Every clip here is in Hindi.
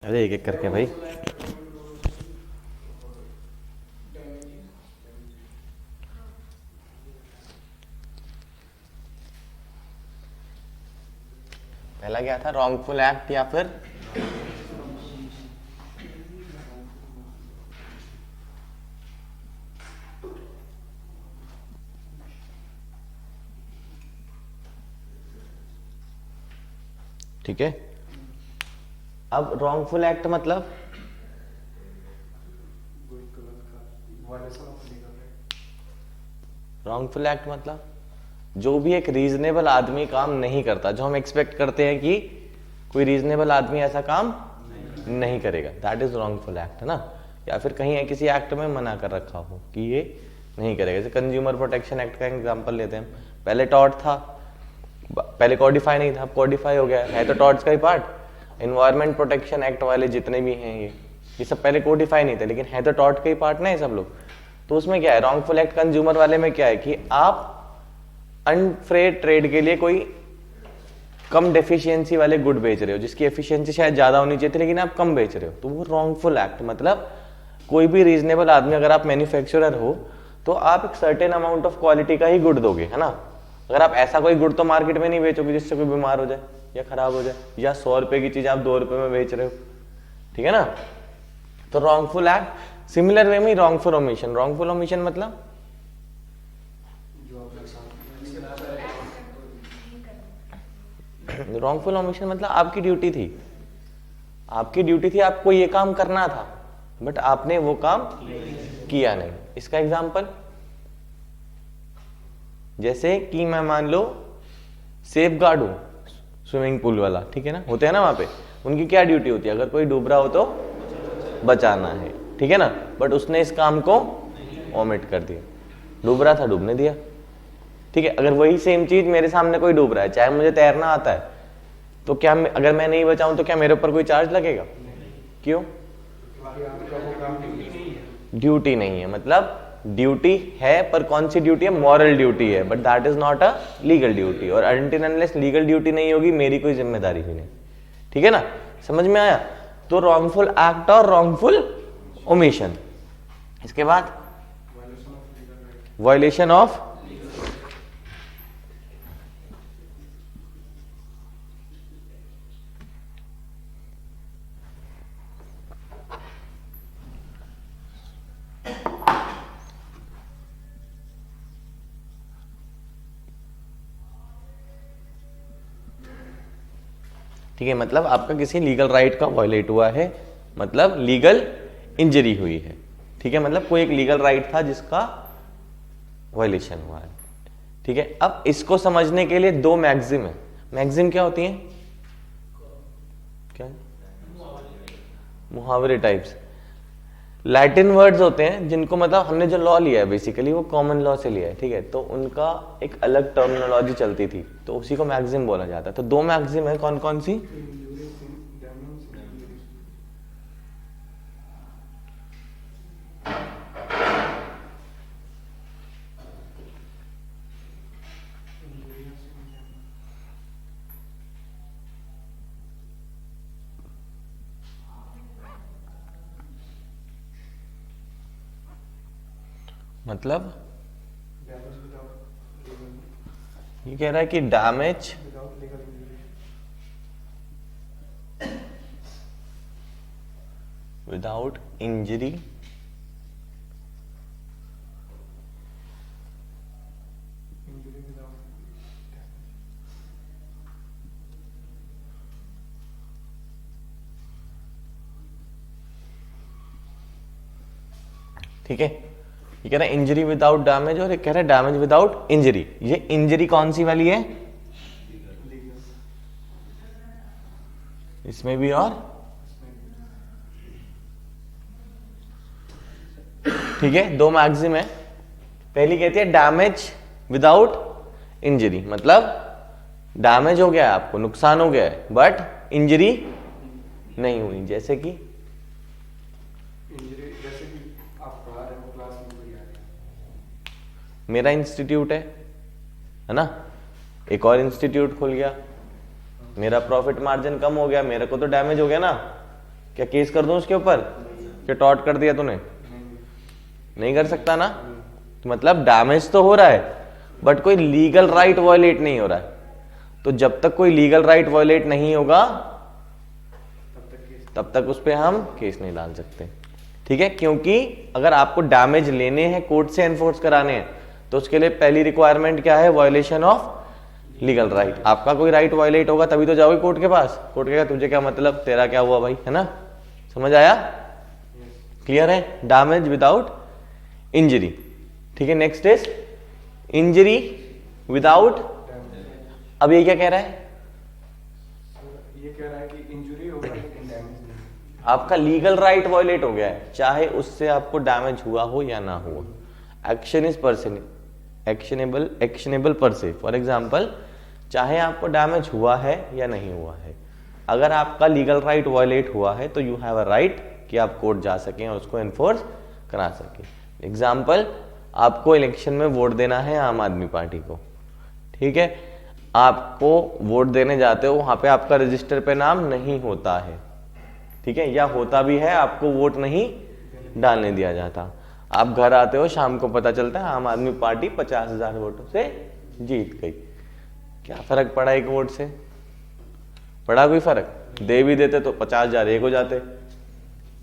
अरे एक एक करके भाई। पहला क्या था, रॉन्गफुल एक्ट या फिर ठीक है। अब रॉन्गफुल एक्ट मतलब रॉन्गफुल एक्ट मतलब जो भी एक रीजनेबल आदमी काम नहीं करता, जो हम एक्सपेक्ट करते हैं कि कोई रीजनेबल आदमी ऐसा काम नहीं करेगा, दैट इज रॉन्गफुल एक्ट, है ना। या फिर कहीं किसी एक्ट में मना कर रखा हो कि ये नहीं करेगा। जैसे कंज्यूमर प्रोटेक्शन एक्ट का एग्जांपल लेते हैं, पहले टॉर्ट था, पहले कॉडिफाई नहीं था, अब कॉडिफाई हो गया है तो टॉर्ट्स का ही पार्ट। एनवायरमेंट प्रोटेक्शन एक्ट वाले जितने भी हैं ये सब पहले कोडिफाई नहीं थे, लेकिन है तो टॉर्ट का ही पार्ट ना ये सब लोग। तो उसमें क्या है, रॉन्गफुल एक्ट कंज्यूमर वाले में क्या है कि आप अनफेयर ट्रेड के लिए कोई कम डेफिशिएंसी वाले गुड बेच रहे हो, जिसकी एफिशिएंसी शायद ज्यादा होनी चाहिए थी लेकिन आप कम बेच रहे हो, तो वो रॉन्गफुल एक्ट। मतलब कोई भी रीजनेबल आदमी, अगर आप मैन्युफैक्चरर हो तो आप एक सर्टेन अमाउंट ऑफ क्वालिटी का ही गुड दोगे, है ना। अगर आप ऐसा कोई गुड तो मार्केट में नहीं बेचोगे जिससे कोई बीमार हो जाए या खराब हो जाए, या 100 रुपए की चीज आप 2 रुपए में बेच रहे हो, ठीक है ना। तो रॉन्गफुल एक्ट, सिमिलर वे में रॉन्गफुल ओमिशन। रॉन्गफुल ओमिशन मतलब रॉन्गफुल ओमिशन मतलब आपकी ड्यूटी थी, आपको ये काम करना था बट आपने वो काम किया नहीं। इसका एग्जांपल जैसे कि मैं मान लो सेफ गार्ड हूं स्विमिंग पूल वाला, ठीक है ना, होते हैं ना वहां पे, उनकी क्या ड्यूटी होती है, अगर कोई डूब रहा हो तो बचाना है, ठीक है ना। बट उसने इस काम को ओमिट कर दिया, डूब रहा था डूबने दिया, ठीक है। अगर वही सेम चीज मेरे सामने कोई डूब रहा है, चाहे मुझे तैरना आता है, तो क्या अगर मैं नहीं बचाऊं तो क्या मेरे ऊपर कोई चार्ज लगेगा? क्यों? ड्यूटी नहीं है। मतलब ड्यूटी है, पर कौन सी ड्यूटी है? मॉरल ड्यूटी है, but that is not a legal duty. और अनटिल अनलेस लीगल ड्यूटी नहीं होगी, मेरी कोई जिम्मेदारी भी नहीं, ठीक है ना। समझ में आया? तो रॉन्गफुल एक्ट और रॉन्गफुल ओमिशन। इसके बाद वायलेशन ऑफ, ठीक है, मतलब आपका किसी लीगल राइट का वायलेट हुआ है, मतलब लीगल इंजरी हुई है, ठीक है। मतलब कोई एक लीगल राइट था जिसका वायलेशन हुआ है, ठीक है। अब इसको समझने के लिए दो मैक्सिम है। मैक्सिम क्या होती है? क्या? मुहावरे टाइप्स, लैटिन वर्ड्स होते हैं जिनको, मतलब हमने जो लॉ लिया है बेसिकली वो कॉमन लॉ से लिया है, ठीक है। तो उनका एक अलग टर्मिनोलॉजी चलती थी, तो उसी को मैक्सिम बोला जाता है। तो दो मैक्सिम है, कौन कौन सी? मतलब ये कह रहा है कि डैमेज विदाउट इंजरी ठीक है। ये कह रहा है इंजरी विदाउट डैमेज, और एक कह रहा है डैमेज विदाउट इंजरी। ये इंजरी कौन सी वाली है? इसमें भी और, ठीक है। दो मैक्सिम है। पहली कहती है डैमेज विदाउट इंजरी, मतलब डैमेज हो गया है, आपको नुकसान हो गया है, बट इंजरी नहीं हुई। जैसे कि मेरा इंस्टीट्यूट है ना, एक और इंस्टीट्यूट खुल गया, मेरा प्रॉफिट मार्जिन कम हो गया, मेरे को तो डैमेज हो गया ना, क्या केस कर दूं उसके ऊपर? क्या टॉर्ट कर दिया तूने? नहीं कर सकता ना। तो मतलब डैमेज तो हो रहा है बट कोई लीगल राइट वायलेट नहीं हो रहा है। तो जब तक कोई लीगल राइट वायलेट नहीं होगा तब तक उस पर हम केस नहीं डाल सकते, ठीक है। क्योंकि अगर आपको डैमेज लेने हैं, कोर्ट से एनफोर्स कराने हैं, तो उसके लिए पहली रिक्वायरमेंट क्या है? Violation of legal right. आपका कोई राइट वायलेट होगा तभी तो जाओगे कोर्ट के पास। कोर्ट कहेगा तुझे क्या मतलब, तेरा क्या हुआ भाई, है ना। समझ आया? क्लियर है? डैमेज विदाउट इंजरी, ठीक है। नेक्स्ट इज इंजरी विदाउट, अब ये क्या कह रहा है? ये कह रहा है कि इंजरी होगा लेकिन डैमेज नहीं। आपका लीगल राइट वायलेट हो गया है, चाहे उससे आपको डैमेज हुआ हो या ना हुआ। एक्शन इज एक्शनेबल पर से। फॉर एग्जाम्पल, चाहे आपको डैमेज हुआ है या नहीं हुआ है, अगर आपका लीगल राइट वायलेट हुआ है तो यू हैव अ राइट कि आप कोर्ट जा सकें और उसको एनफोर्स करा सकें। एग्जाम्पल, आपको इलेक्शन में वोट देना है आम आदमी पार्टी को, ठीक है। आपको वोट देने जाते हो, वहां पे आपका रजिस्टर पे नाम नहीं होता है, ठीक है, या होता भी है आपको वोट नहीं डालने दिया जाता। आप घर आते हो, शाम को पता चलता है आम आदमी पार्टी 50,000 वोटों से जीत गई। क्या फर्क पड़ा एक वोट से? पड़ा कोई फर्क? दे भी देते तो 50,000 एक हो जाते,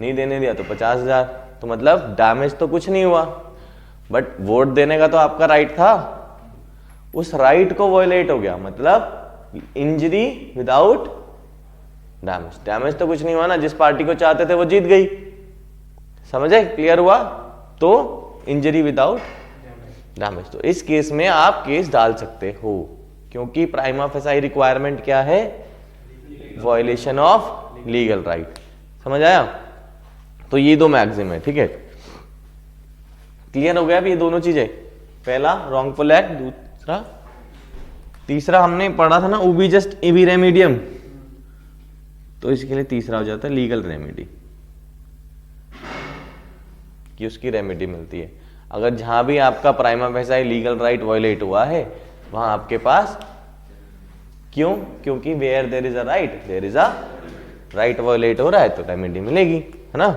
नहीं देने दिया तो 50,000। तो मतलब डैमेज तो कुछ नहीं हुआ, बट वोट देने का तो आपका राइट था, उस राइट को वायलेट हो गया। मतलब इंजरी विदाउट डैमेज। डैमेज तो कुछ नहीं हुआ ना, जिस पार्टी को चाहते थे वो जीत गई। समझे? क्लियर हुआ? तो इंजरी विदाउट डैमेज, तो इस केस में आप केस डाल सकते हो, क्योंकि प्राइमा फेसाई रिक्वायरमेंट क्या है? Violation of legal right. समझ आया? तो ये दो मैक्सिम है, ठीक है। क्लियर हो गया अब ये दोनों चीजें? पहला रॉन्गफुल एक्ट, दूसरा, तीसरा हमने पढ़ा था ना उबी जस्ट इबी रेमीडियम, तो इसके लिए तीसरा हो जाता है लीगल रेमेडी, कि उसकी रेमेडी मिलती है। अगर जहां भी आपका prima facie legal right violate हुआ है वहां आपके पास, क्यों? क्योंकि where there is a right there is a right violate हो रहा है तो रेमेडी मिलेगी, है ना।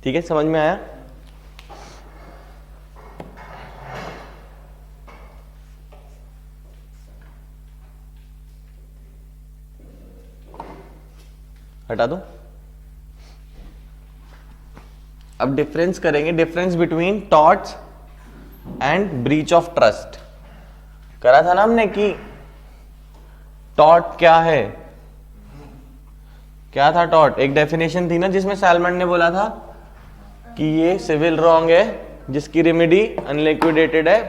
ठीक है, समझ में आया? हटा दो। अब डिफरेंस करेंगे, difference between torts and breach of trust. करा था ना हमने कि टॉर्ट क्या है, क्या था टॉर्ट? एक डेफिनेशन थी ना जिसमें सैलमन ने बोला था कि ये सिविल रॉन्ग है जिसकी रेमेडी अनलिक्विडेटेड है,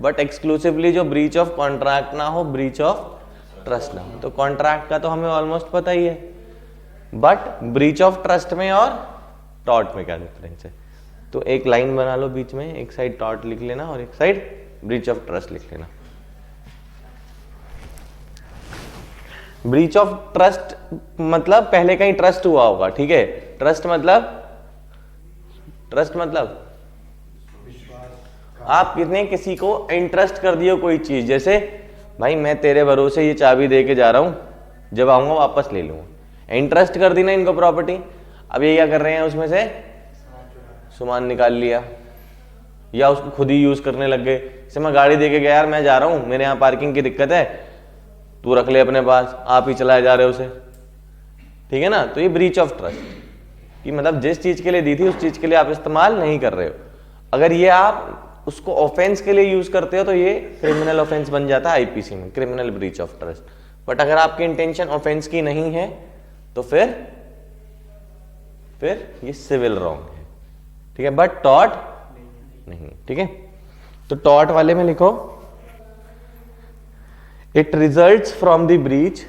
बट एक्सक्लूसिवली जो ब्रीच ऑफ कॉन्ट्रैक्ट ना हो, ब्रीच ऑफ ट्रस्ट ना हो। तो कॉन्ट्रैक्ट का तो हमें ऑलमोस्ट पता ही है, बट ब्रीच ऑफ ट्रस्ट में और टॉर्ट में क्या डिफरेंस है? तो एक लाइन बना लो बीच में, एक साइड टॉर्ट लिख लेना और एक साइड ब्रीच ऑफ ट्रस्ट लिख लेना। ब्रीच ऑफ ट्रस्ट मतलब पहले कहीं ट्रस्ट हुआ होगा, ठीक है। ट्रस्ट मतलब आप कितने किसी को इंटरेस्ट कर दियो कोई चीज, जैसे भाई मैं तेरे भरोसे ये चाबी दे के जा रहा हूं, जब आऊंगा वापस ले लूंगा। इंटरेस्ट कर दी ना इनको प्रॉपर्टी। अब ये क्या कर रहे हैं, उसमें से सामान निकाल लिया या उसको खुद ही यूज करने लग गए। जैसे मैं गाड़ी दे के गया, यार मैं जा रहा हूं, मेरे यहाँ पार्किंग की दिक्कत है, तू रख ले अपने पास, आप ही चलाए जा रहे हो उसे, ठीक है ना। तो ये ब्रीच ऑफ ट्रस्ट कि मतलब जिस चीज के लिए दी थी उस चीज के लिए आप इस्तेमाल नहीं कर रहे हो। अगर ये आप उसको ऑफेंस के लिए यूज करते हो तो ये क्रिमिनल ऑफेंस बन जाता है आईपीसी में, criminal breach of trust. But अगर आपकी इंटेंशन ऑफेंस की नहीं है तो फिर ये सिविल रॉन्ग है, ठीक है। बट टॉर्ट नहीं, ठीक है। तो टॉर्ट वाले में लिखो, it results from the breach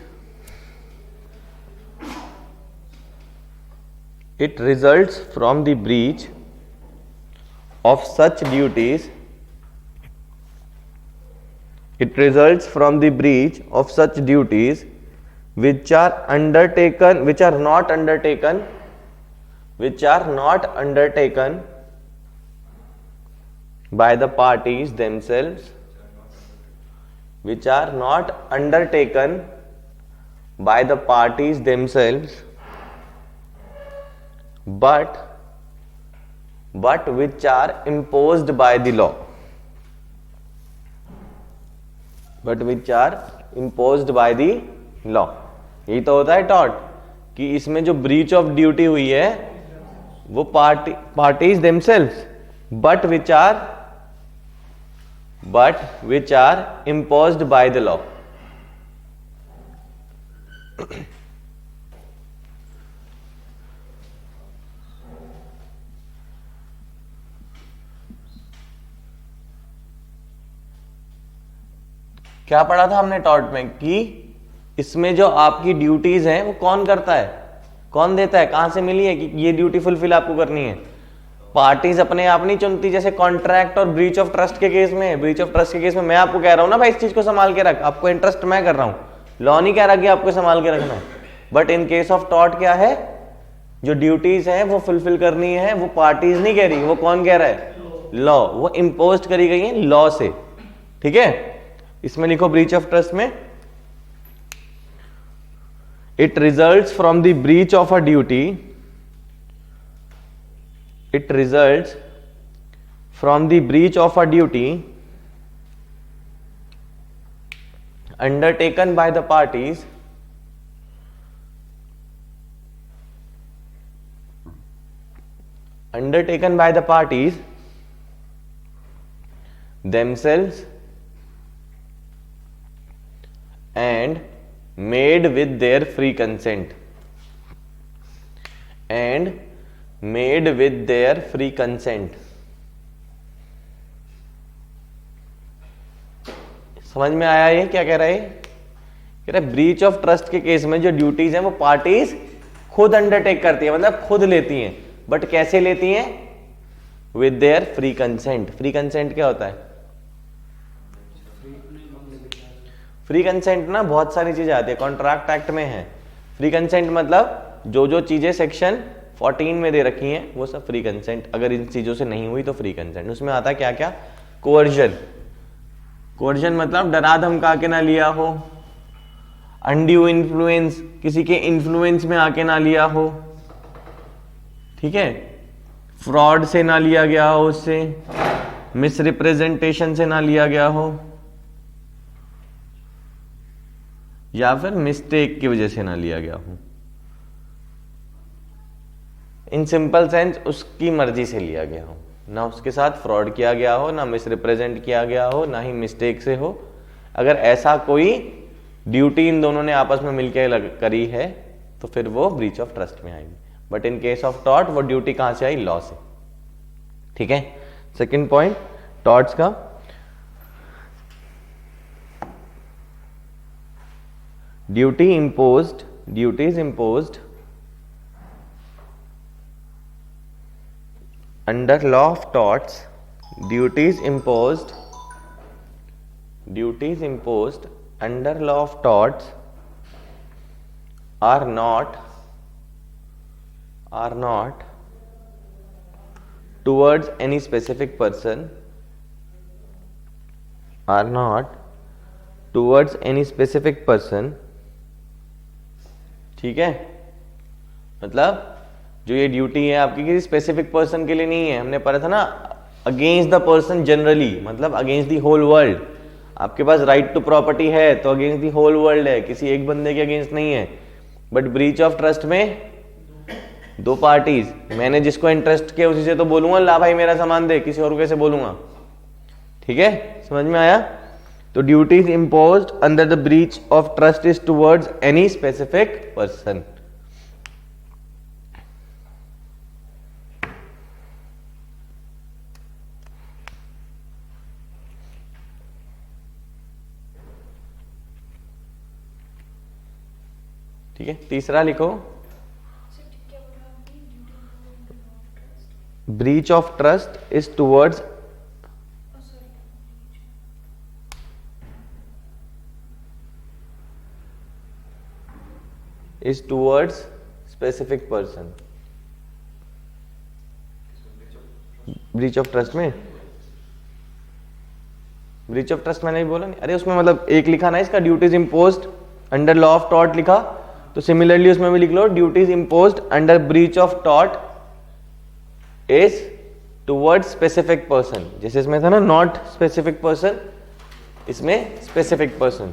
It results from the breach of such duties. It results from the breach of such duties which are undertaken, which are not undertaken by the parties themselves, which are not undertaken by the parties themselves, but which are imposed by the law, but which are imposed by the law. यही तो होता है टॉट, कि इसमें जो ब्रीच ऑफ ड्यूटी हुई है वो parties themselves, but which are imposed by the law. क्या पढ़ा था हमने टॉट में कि इसमें जो आपकी ड्यूटीज हैं वो कौन करता है, कौन देता है, कहां से मिली है कि ये ड्यूटी फुलफिल आपको करनी है? पार्टीज अपने आप नहीं चुनती, जैसे कॉन्ट्रैक्ट और ब्रीच ऑफ ट्रस्ट के केस में। ब्रीच ऑफ ट्रस्ट के केस में मैं आपको कह रहा हूं ना भाई इस चीज को संभाल के रख, आपको इंटरेस्ट मैं कर रहा हूं, लॉ नहीं कह रहा कि आपको संभाल के रखना है। But in case of taught क्या है, जो ड्यूटीज है वो फुलफिल करनी है, वो पार्टीज नहीं कह रही, वो कौन कह रहा है? लॉ। वो इम्पोज करी गई है लॉ से, ठीक है। इसमें लिखो ब्रीच ऑफ ट्रस्ट में, it results from the breach of a duty, it results from the breach of a duty undertaken by the parties themselves and made with their free consent, समझ में आया ये क्या कह रहा है? कह रहा है ब्रीच ऑफ ट्रस्ट के केस में जो ड्यूटीज हैं वो पार्टीज खुद अंडरटेक करती है, मतलब खुद लेती हैं, बट कैसे लेती हैं? With their free consent. Free consent क्या होता है? फ्री कंसेंट ना बहुत सारी चीजें आती है, कॉन्ट्रैक्ट एक्ट में है। फ्री कंसेंट मतलब जो चीजें सेक्शन 14 में दे रखी हैं वो सब फ्री कंसेंट, अगर इन चीजों से नहीं हुई तो फ्री कंसेंट। उसमें आता है क्या क्या? कोअर्जन। कोअर्जन मतलब डरा धमका के ना लिया हो, अनड्यू इन्फ्लुएंस, किसी के इन्फ्लुएंस में आके ना लिया हो, ठीक है, फ्रॉड से ना लिया गया हो, उससे मिसरिप्रेजेंटेशन से ना लिया गया हो, या फिर मिस्टेक की वजह से ना लिया गया हो। इन सिंपल सेंस उसकी मर्जी से लिया गया हो, ना उसके साथ फ्रॉड किया गया हो, ना मिसरिप्रेजेंट किया गया हो, ना ही मिस्टेक से हो। अगर ऐसा कोई ड्यूटी इन दोनों ने आपस में मिलकर करी है तो फिर वो ब्रीच ऑफ ट्रस्ट में आएगी। But in case of taught वो ड्यूटी कहां से आई? लॉ से, ठीक है। सेकंड पॉइंट टॉट्स का, duties imposed under law of torts, duties imposed under law of torts are not towards any specific person, ठीक है। मतलब जो ये ड्यूटी है आपकी किसी स्पेसिफिक पर्सन के लिए नहीं है। हमने पढ़ा था ना, अगेंस्ट द पर्सन जनरली, मतलब अगेंस्ट द होल वर्ल्ड। आपके पास राइट टू प्रॉपर्टी है तो अगेंस्ट द होल वर्ल्ड है, किसी एक बंदे के अगेंस्ट नहीं है। बट ब्रीच ऑफ ट्रस्ट में दो पार्टीज, मैंने जिसको इंटरेस्ट किया उसी से तो बोलूंगा ला भाई मेरा सामान दे, किसी और को कैसे बोलूंगा? ठीक है, समझ में आया? तो duties imposed under the breach of trust is towards any specific person. ठीक है, तीसरा लिखो, breach of trust is towards specific person. Breach of trust में, ब्रीच ऑफ ट्रस्ट मैंने भी बोला नहीं, अरे उसमें मतलब एक लिखा ना इसका, duties imposed under law of tort लिखा, तो सिमिलरली उसमें भी लिख लो duties imposed under breach of tort is towards specific person. जैसे इसमें था ना नॉट स्पेसिफिक पर्सन, इसमें स्पेसिफिक पर्सन.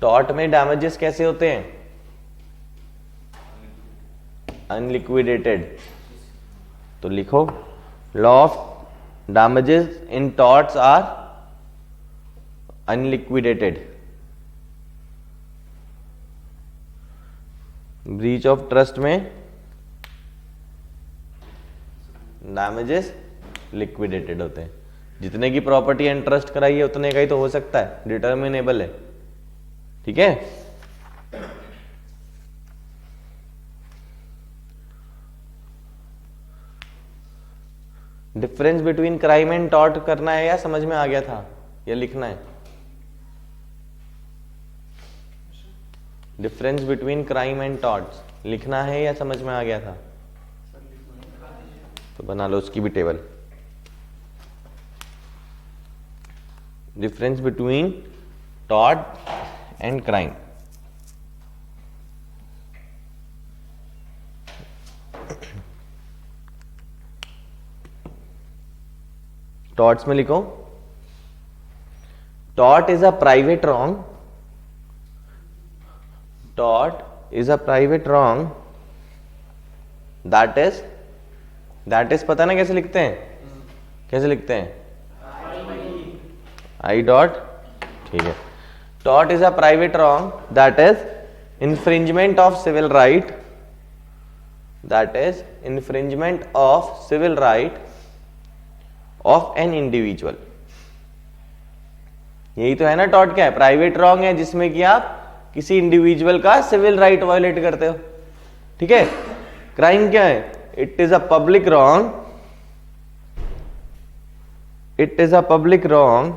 टॉर्ट में डैमेजेस कैसे होते हैं? अनलिक्विडेटेड. तो लिखो law of damages in torts are unliquidated. Breach of trust में डैमेजेस लिक्विडेटेड होते हैं. जितने की प्रॉपर्टी एंड ट्रस्ट कराई है उतने का ही तो हो सकता है, डिटर्मिनेबल है. ठीक है. Difference between crime and tort करना है या समझ में आ गया था, या लिखना है? Difference between crime and tort लिखना है या समझ में आ गया था? तो बना लो उसकी भी table. Difference between tort and crime. Torts में लिखो tort is a private wrong. Tort is a private wrong that is पता ना कैसे लिखते हैं? कैसे लिखते हैं? I dot. ठीक है. Tort is a private wrong that is infringement of civil right, that is infringement of civil right of an individual. यही तो है ना tort. क्या है? प्राइवेट रॉन्ग है जिसमें कि आप किसी इंडिविजुअल का सिविल राइट वायलेट करते हो. ठीक है. क्राइम क्या है? It is a public wrong, it is a public wrong,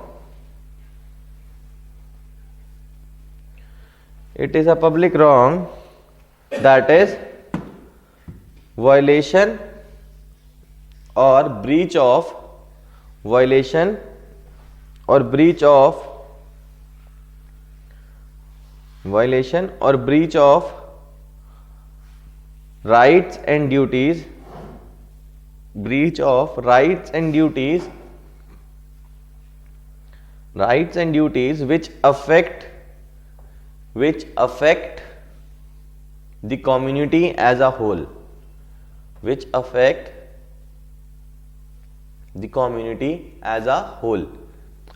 it is a public wrong that is violation or breach of violation or breach of violation or breach of rights and duties, breach of rights and duties, rights and duties which affect the community as a whole, which affect the community as a whole,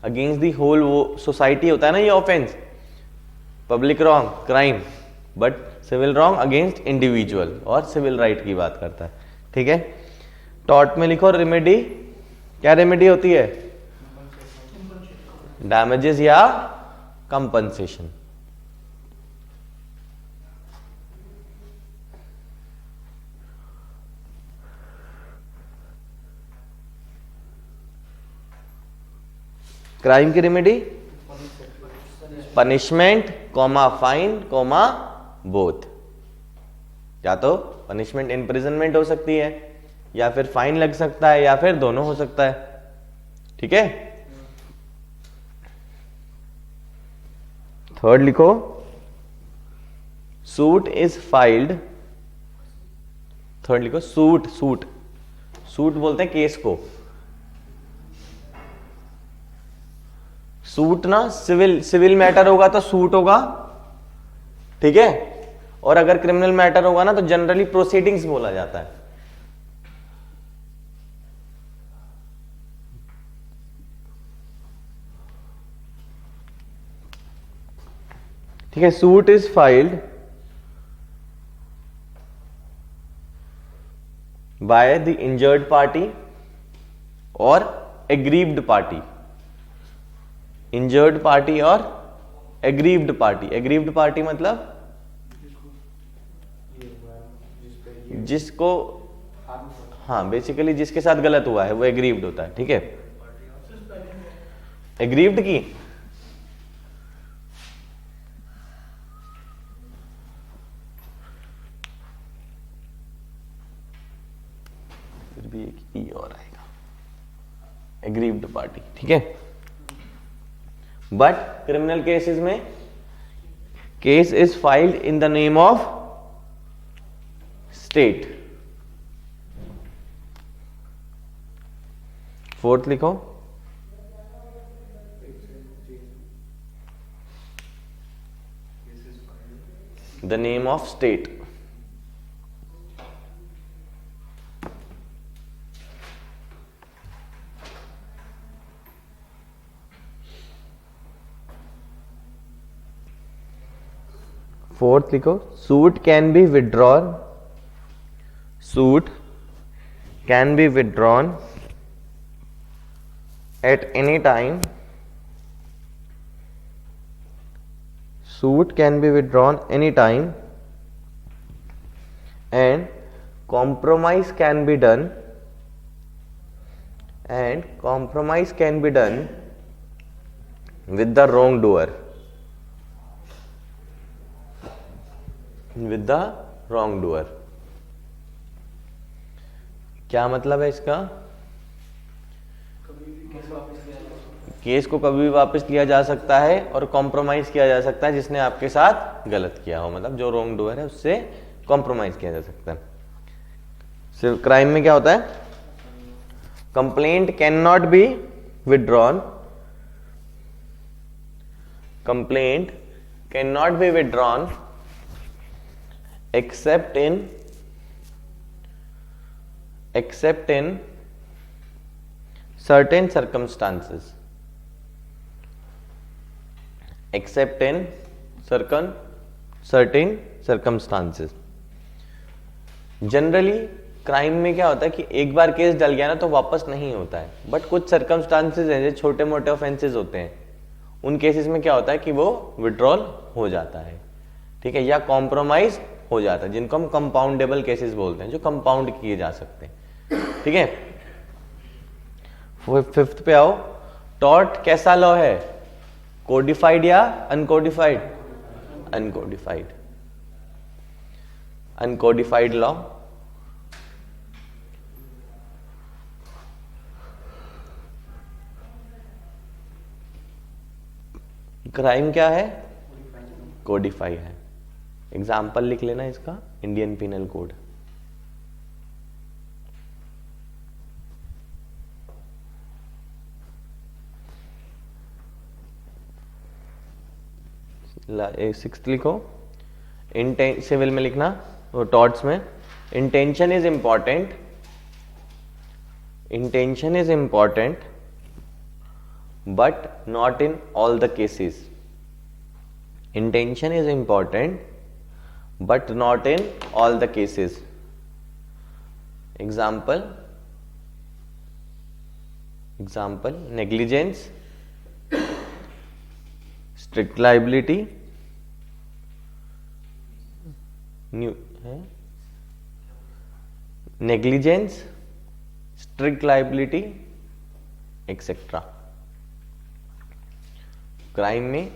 against the whole. वो सोसाइटी होता है ना ये offence. Public wrong crime, but civil wrong against individual और सिविल राइट की बात करता है. ठीक है. टॉर्ट में लिखो रेमेडी. क्या रेमेडी होती है? डैमेजेस या कंपनसेशन. क्राइम की remedy punishment comma fine comma both. या तो पनिशमेंट इम्प्रिजनमेंट हो सकती है, या फिर फाइन लग सकता है, या फिर दोनों हो सकता है. ठीक है. थर्ड लिखो सूट इज फाइल्ड. थर्ड लिखो सूट. सूट सूट बोलते हैं केस को. सूट ना सिविल मैटर होगा तो सूट होगा. ठीक है. और अगर क्रिमिनल मैटर होगा ना तो जनरली प्रोसीडिंग्स बोला जाता है. ठीक है. Suit is filed by the injured party और एग्रीव्ड पार्टी. इंजर्ड पार्टी और एग्रीव्ड पार्टी, एग्रीव्ड पार्टी मतलब जिसको ये हुआ है, जिस पे ये जिसको, हाथ में हाँ बेसिकली जिसके साथ गलत हुआ है वो एग्रीव्ड होता है, ठीक है। एग्रीव्ड की फिर भी एक ई और आएगा, एग्रीव्ड पार्टी, ठीक है। बट क्रिमिनल केसेस में case is filed in the name of state. Fourth लिखो, the name of state. Fourth लिखो, suit can be withdrawn, suit can be withdrawn at any time, suit can be withdrawn any time and compromise can be done, and compromise can be done with the wrongdoer, with the wrongdoer। क्या मतलब है इसका? केस को कभी भी वापस लिया जा सकता है और कॉम्प्रोमाइज किया जा सकता है जिसने आपके साथ गलत किया हो, मतलब जो रॉन्ग डूअर है उससे कॉम्प्रोमाइज किया जा सकता है। सिर्फ क्राइम में क्या होता है? Complaint can not be withdrawn, complaint can not be withdrawn except in certain circumstances, except in certain circumstances। Generally crime में क्या होता है कि एक बार केस डल गया ना तो वापस नहीं होता है, बट कुछ सर्कमस्टांसेस हैं जो छोटे मोटे ऑफेंसेस होते हैं, उन केसेस में क्या होता है कि वो विड्रॉल हो जाता है, ठीक है, या कॉम्प्रोमाइज हो जाता है, जिनको हम कंपाउंडेबल केसेस बोलते हैं, जो कंपाउंड किए जा सकते हैं, ठीक है। फिफ्थ पे आओ, टॉर्ट कैसा लॉ है? कोडिफाइड या uncodified? Uncodified, uncodified law. Crime क्या है? कोडिफाई है। एग्जाम्पल लिख लेना इसका, इंडियन पिनल कोड। सिक्स्थ लिखो, सिविल में लिखना, वो टॉर्ट्स में, intention is important, intention is important but not in all the cases, intention is important but not in all the cases। example negligence, strict liability, negligence, strict liability, etc। Crime में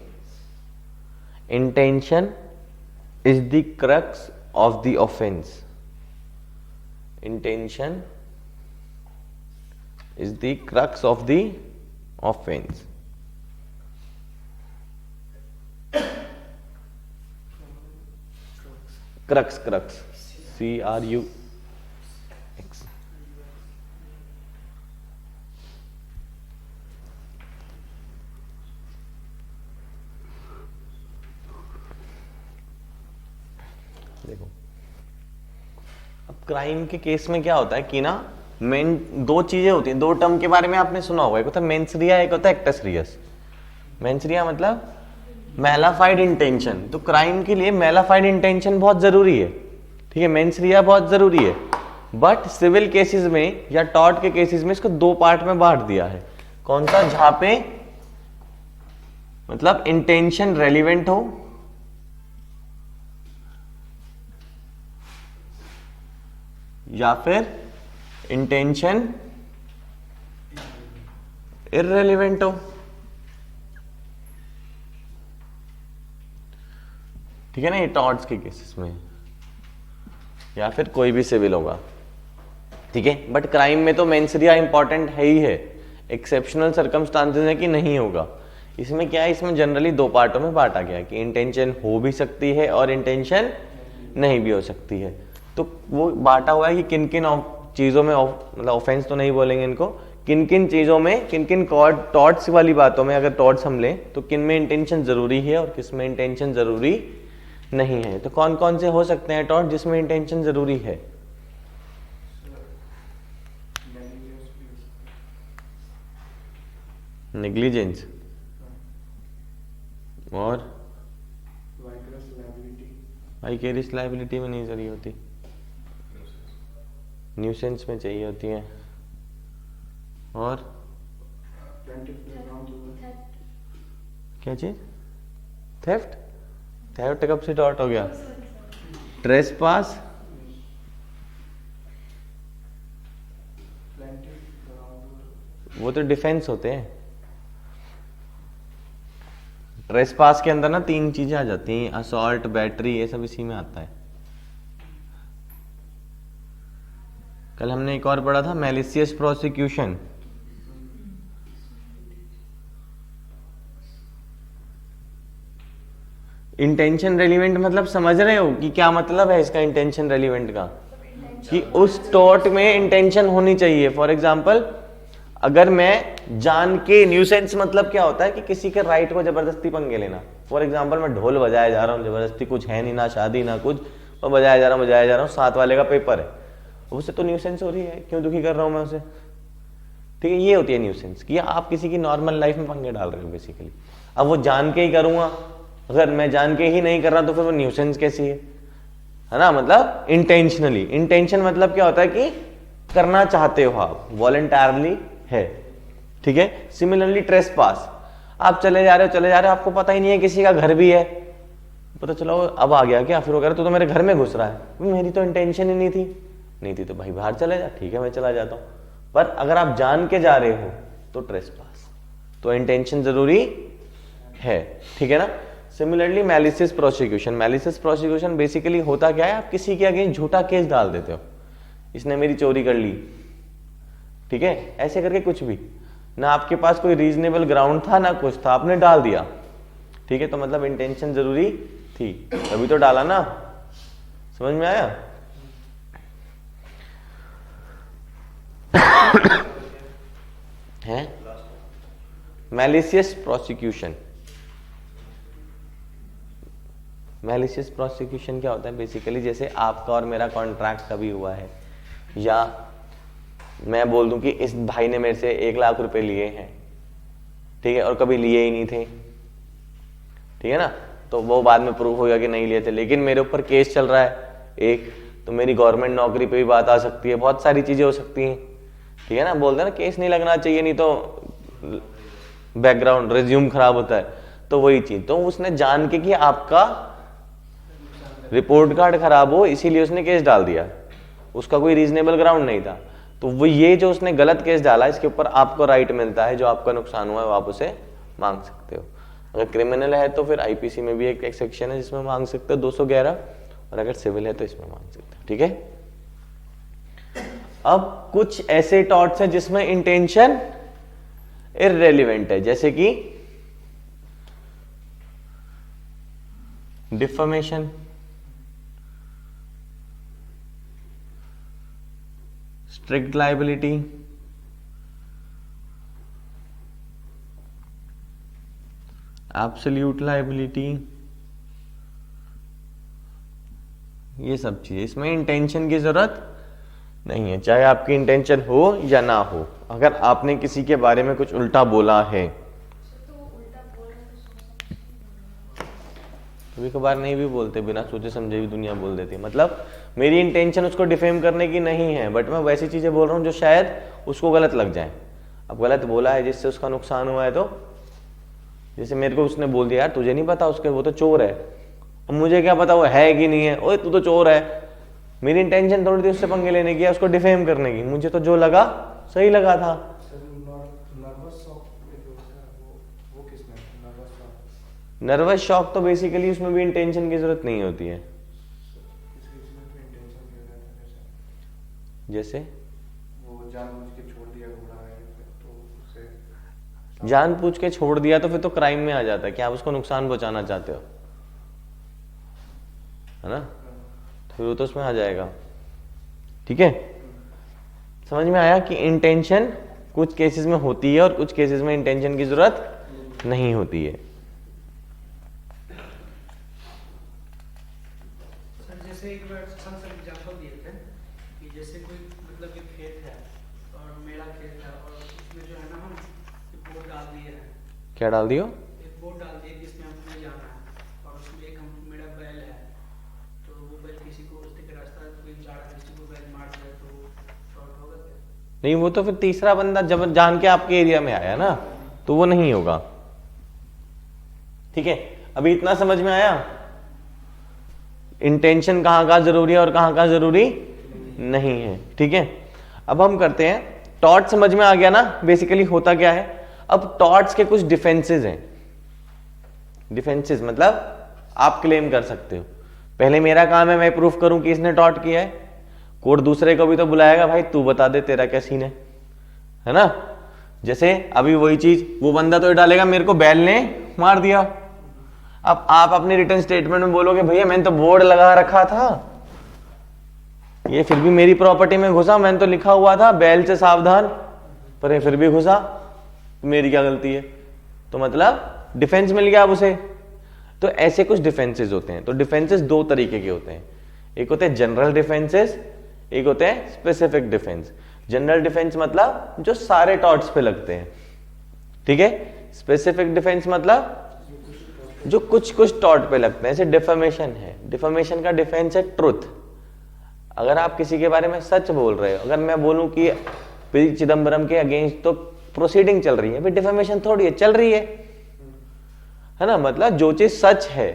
intention is the crux of the offense, intention is the crux of the offense। crux CRUX। देखो, अब क्राइम के केस में क्या होता है कि ना, मेन दो चीजें होती हैं, दो टर्म के बारे में आपने सुना होगा, एक होता है मेंस रिया, एक होता है एक्टस रियस। मेंस रिया मतलब मैलाफाइड इंटेंशन, तो क्राइम के लिए मैलाफाइड इंटेंशन बहुत जरूरी है, ठीक है, मेंस रिया बहुत जरूरी है। बट सिविल केसेस में या टॉर्ट के केसेस में इसको दो पार्ट में बांट दिया है। कौन सा? जहां पे मतलब इंटेंशन रेलिवेंट हो या फिर इंटेंशन इररेलिवेंट हो। ठीक है ना, ये टॉर्ट्स के केसेस में, या फिर कोई भी सिविल होगा। ठीक है, बट क्राइम में तो मेंस rea इंपॉर्टेंट है ही है, एक्सेप्शनल सर्कमस्टांसेस है कि नहीं होगा। इसमें क्या है, इसमें जनरली दो पार्टों में बांटा गया है कि इंटेंशन हो भी सकती है और इंटेंशन नहीं भी हो सकती है। तो वो बांटा हुआ है कि किन किन चीज़ों में मतलब ऑफेंस तो नहीं बोलेंगे इनको, किन किन चीज़ों में, किन किन टॉर्ट्स वाली बातों में, अगर टॉर्ट्स हम लें तो किन में इंटेंशन ज़रूरी है और किस में इंटेंशन ज़रूरी नहीं है। तो कौन कौन से हो सकते हैं टॉर्ट जिसमें इंटेंशन ज़रूरी है? नेग्लिजेंस और वाइकेरियस लायबिलिटी में नहीं चाहिए होती, न्यूसेंस में चाहिए होती है। और क्या चीज? थेफ्ट। थेफ्ट कब से डॉट हो गया? ट्रेसपास, वो तो डिफेंस होते हैं। ट्रेसपास के अंदर ना तीन चीजें आ जाती हैं, असॉल्ट, बैटरी, ये सब इसी में आता है। कल हमने एक और पढ़ा था, मैलिशियस प्रोसिक्यूशन। इंटेंशन रेलिवेंट मतलब समझ रहे हो कि क्या मतलब है इसका इंटेंशन रेलिवेंट का? कि उस टॉर्ट में इंटेंशन होनी चाहिए। फॉर एग्जाम्पल, अगर मैं जान के, न्यूसेंस मतलब क्या होता है कि किसी के राइट को जबरदस्ती पंगे लेना। फॉर एग्जाम्पल, मैं ढोल बजाया जा रहा हूँ जबरदस्ती, कुछ है नहीं, ना शादी ना कुछ, और बजाया जा रहा हूँ, साथ वाले का पेपर है, उससे तो न्यूसेंस हो रही है, क्यों दुखी कर रहा हूँ मैं उसे। ठीक है, ये होती है न्यूसेंस, कि आप किसी की नॉर्मल लाइफ में पंगे डाल रहे हो बेसिकली। अब वो जान के ही करूंगा, अगर मैं जान के ही नहीं कर रहा तो फिर वो न्यूसेंस कैसी है ना? मतलब इंटेंशनली, इंटेंशन मतलब क्या होता है कि करना चाहते हो आप, वॉलंटरली है। ठीक है, सिमिलरली ट्रेसपास, आप चले जा रहे हो, आपको पता ही नहीं है किसी का घर भी है, पता चला अब आ गया क्या, फिर वो कह रहे तो मेरे घर में घुस रहा है, मेरी तो इंटेंशन ही नहीं थी तो भाई बाहर चले जा। ठीक है, मैं चला जाता हूं। पर अगर आप जान के जा रहे हो तो ट्रेसपास, तो इंटेंशन जरूरी है। ठीक है ना। Similarly malicious prosecution, malicious prosecution basically होता क्या है, आप किसी के अगेंस्ट झूठा केस डाल देते हो, इसने मेरी चोरी कर ली, ठीक है, ऐसे करके कुछ भी, ना आपके पास कोई रीजनेबल ग्राउंड था ना कुछ था, आपने डाल दिया। ठीक है, तो मतलब इंटेंशन जरूरी थी, तभी तो डाला ना। समझ में आया? है मैलिशियस प्रोसिक्यूशन। मैलिशियस प्रोसिक्यूशन क्या होता है बेसिकली, जैसे आपका और मेरा कॉन्ट्रैक्ट कभी हुआ है, या मैं बोल दूं कि इस भाई ने मेरे से 1 लाख रुपए लिए हैं, ठीक है, और कभी लिए ही नहीं थे, ठीक है ना, तो वो बाद में प्रूफ होगा कि नहीं लिए थे, लेकिन मेरे ऊपर केस चल रहा है एक, तो मेरी गवर्नमेंट नौकरी पे भी बात आ सकती है, बहुत सारी चीजें हो सकती हैं। ठीक है ना, बोलते हैं ना केस नहीं लगना चाहिए, नहीं तो बैकग्राउंड रिज्यूम खराब होता है, तो वही चीज, तो उसने जान के कि आपका रिपोर्ट कार्ड खराब हो इसीलिए उसने केस डाल दिया, उसका कोई रीजनेबल ग्राउंड नहीं था, तो वो ये जो उसने गलत केस डाला, इसके ऊपर आपको राइट मिलता है, जो आपका नुकसान हुआ है वो आप उसे मांग सकते हो। अगर क्रिमिनल है तो फिर आईपीसी में भी एक सेक्शन है जिसमें मांग सकते हो 211, और अगर सिविल है तो इसमें मांग सकते हो। ठीक है, अब कुछ ऐसे टॉर्ट्स हैं जिसमें इंटेंशन इररेलेवेंट है, जैसे कि defamation, strict liability, absolute liability, ये सब चीजें, इसमें इंटेंशन की जरूरत नहीं है, चाहे आपकी इंटेंशन हो या ना हो। अगर आपने किसी के बारे में कुछ उल्टा बोला है, कभी कभार नहीं भी बोलते, बिना सोचे समझे भी दुनिया बोल देती है, मतलब मेरी इंटेंशन उसको डिफेम करने की नहीं है, बट मैं वैसी चीजें बोल रहा हूं जो शायद उसको गलत लग जाए। अब गलत बोला है जिससे उसका नुकसान हुआ है, तो जैसे मेरे को उसने बोल दिया यार तुझे नहीं पता उसके वो तो चोर है, अब मुझे क्या पता वो है कि नहीं है, ओए तू तो चोर है। मेरी इंटेंशन थोड़ी थी उससे पंगे लेने की या उसको डिफेम करने की, मुझे तो जो लगा सही लगा था। नर्वस शॉक जो होता है वो किसमें नर्वस शॉक? नर्वस शॉक तो बेसिकली उसमें भी इंटेंशन की जरूरत नहीं होती है। इसमें तो इंटेंशन क्या रहता है? जैसे वो जानबूझ के छोड़ दिया घोड़ा है तो उसे जानबूझ के छोड़ दिया तो फिर तो क्राइम में आ जाता है कि आप उसको नुकसान पहुंचाना चाहते हो, है ना, तो फिर वो तो उसमें आ जाएगा। ठीक है, समझ में आया कि इंटेंशन कुछ केसेस में होती है और कुछ केसेस में इंटेंशन की जरूरत नहीं होती है। सर जैसे एक बार सर एग्जांपल दिए थे कि जैसे कोई मतलब एक खेत है और मेरा खेत है और उसमें जो है ना हम एक बोर्ड डाल दिए हैं, क्या डाल दियो? एक बोर्ड डाल दिए जिसमें हमें जाना है और उसमें एक हम मेरा बैल है, तो वो बैल किसी को उसके के रास्ता कोई जा रहा है किसी को बैल मार दिया तो फ्रॉड होगा क्या? नहीं, वो तो फिर तीसरा बंदा जब जान के आपके एरिया में आया ना तो वो नहीं होगा। ठीक है, अभी इतना समझ में आया इंटेंशन कहां कहां जरूरी है और कहां कहां जरूरी नहीं है। ठीक है, अब हम करते हैं टॉर्च। समझ में आ गया ना बेसिकली होता क्या है। अब टॉर्च के कुछ डिफेंसेस हैं। डिफेंसेस मतलब आप क्लेम कर सकते हो, पहले मेरा काम है मैं प्रूफ करूं कि इसने टॉर्ट किया है, कोर्ट दूसरे को भी तो बुलाएगा, भाई तू बता दे तेरा क्या सीन है ना। जैसे अभी वही चीज वो बंदा तो ये डालेगा मेरे को बैल ने मार दिया, अब आप अपने रिटर्न स्टेटमेंट में बोलोगे भैया मैंने तो बोर्ड लगा रखा था, ये फिर भी मेरी प्रॉपर्टी में घुसा, मैंने तो लिखा हुआ था बैल से सावधान, पर ये फिर भी घुसा, मेरी क्या गलती है। तो मतलब डिफेंस मिल गया अब उसे। तो ऐसे कुछ डिफेंसेस होते हैं। तो डिफेंसेस दो तरीके के होते हैं, एक होते हैं जनरल डिफेंसेस, एक होते हैं स्पेसिफिक डिफेंस। जनरल डिफेंस मतलब जो सारे टॉर्ट्स पे लगते हैं, ठीक है। स्पेसिफिक डिफेंस मतलब जो कुछ कुछ टॉर्ट पे लगते हैं, जैसे डिफेमेशन है, डिफेमेशन का डिफेंस है ट्रुथ। अगर आप किसी के बारे में सच बोल रहे हो, अगर मैं बोलूं कि पी चिदम्बरम के अगेंस्ट तो प्रोसीडिंग चल रही है, भाई डिफेमेशन थोड़ी है, चल रही है ना, मतलब जो चीज सच है,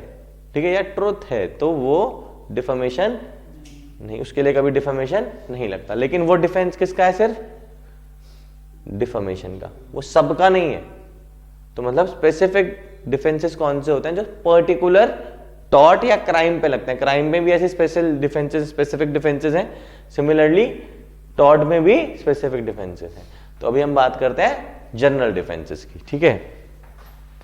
ठीक है, या ट्रुथ है, तो वो डिफेमेशन नहीं, उसके लिए कभी डिफेमेशन नहीं लगता। लेकिन वो डिफेंस किसका है? सिर्फ डिफेमेशन का, वो सबका नहीं है। तो मतलब स्पेसिफिक डिफेंसेस कौन से होते हैं? जो पर्टिकुलर टॉर्ट या क्राइम पे लगते हैं। क्राइम में भी ऐसे स्पेशल डिफेंसेस, स्पेसिफिक डिफेंसेस हैं, सिमिलरली टॉर्ट में भी स्पेसिफिक डिफेंसेस हैं। तो अभी हम बात करते हैं जनरल डिफेंसेस की, ठीक है।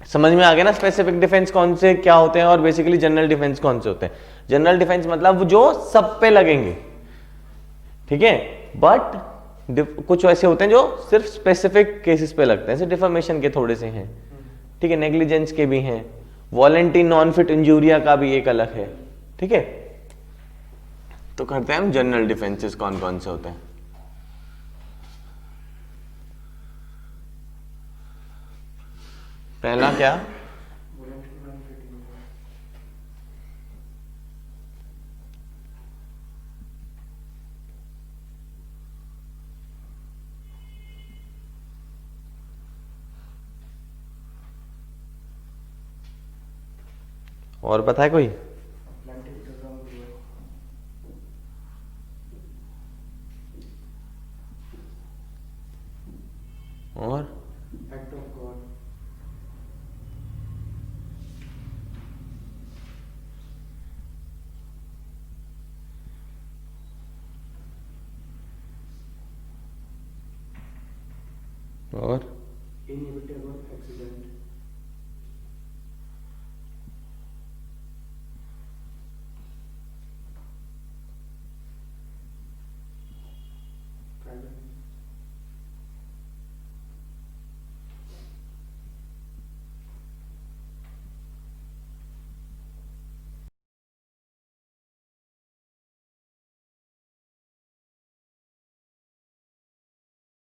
समझ में आ गया ना स्पेसिफिक डिफेंस कौन से क्या होते हैं और बेसिकली जनरल डिफेंस कौन से होते हैं। जनरल डिफेंस मतलब जो सब पे लगेंगे, ठीक है, बट कुछ ऐसे होते हैं जो सिर्फ स्पेसिफिक केसेस पे लगते हैं, जैसे डिफेमेशन के थोड़े से हैं, ठीक है, नेग्लिजेंस के भी हैं, वॉलेंटरी नॉन फिट इंजूरिया का भी एक अलग है, ठीक है। तो करते हैं हम जनरल डिफेंसेस कौन कौन से होते हैं। पहला क्या? और पता है कोई? और एक्ट ऑफ गॉड, और इनएविटेबल एक्सीडेंट,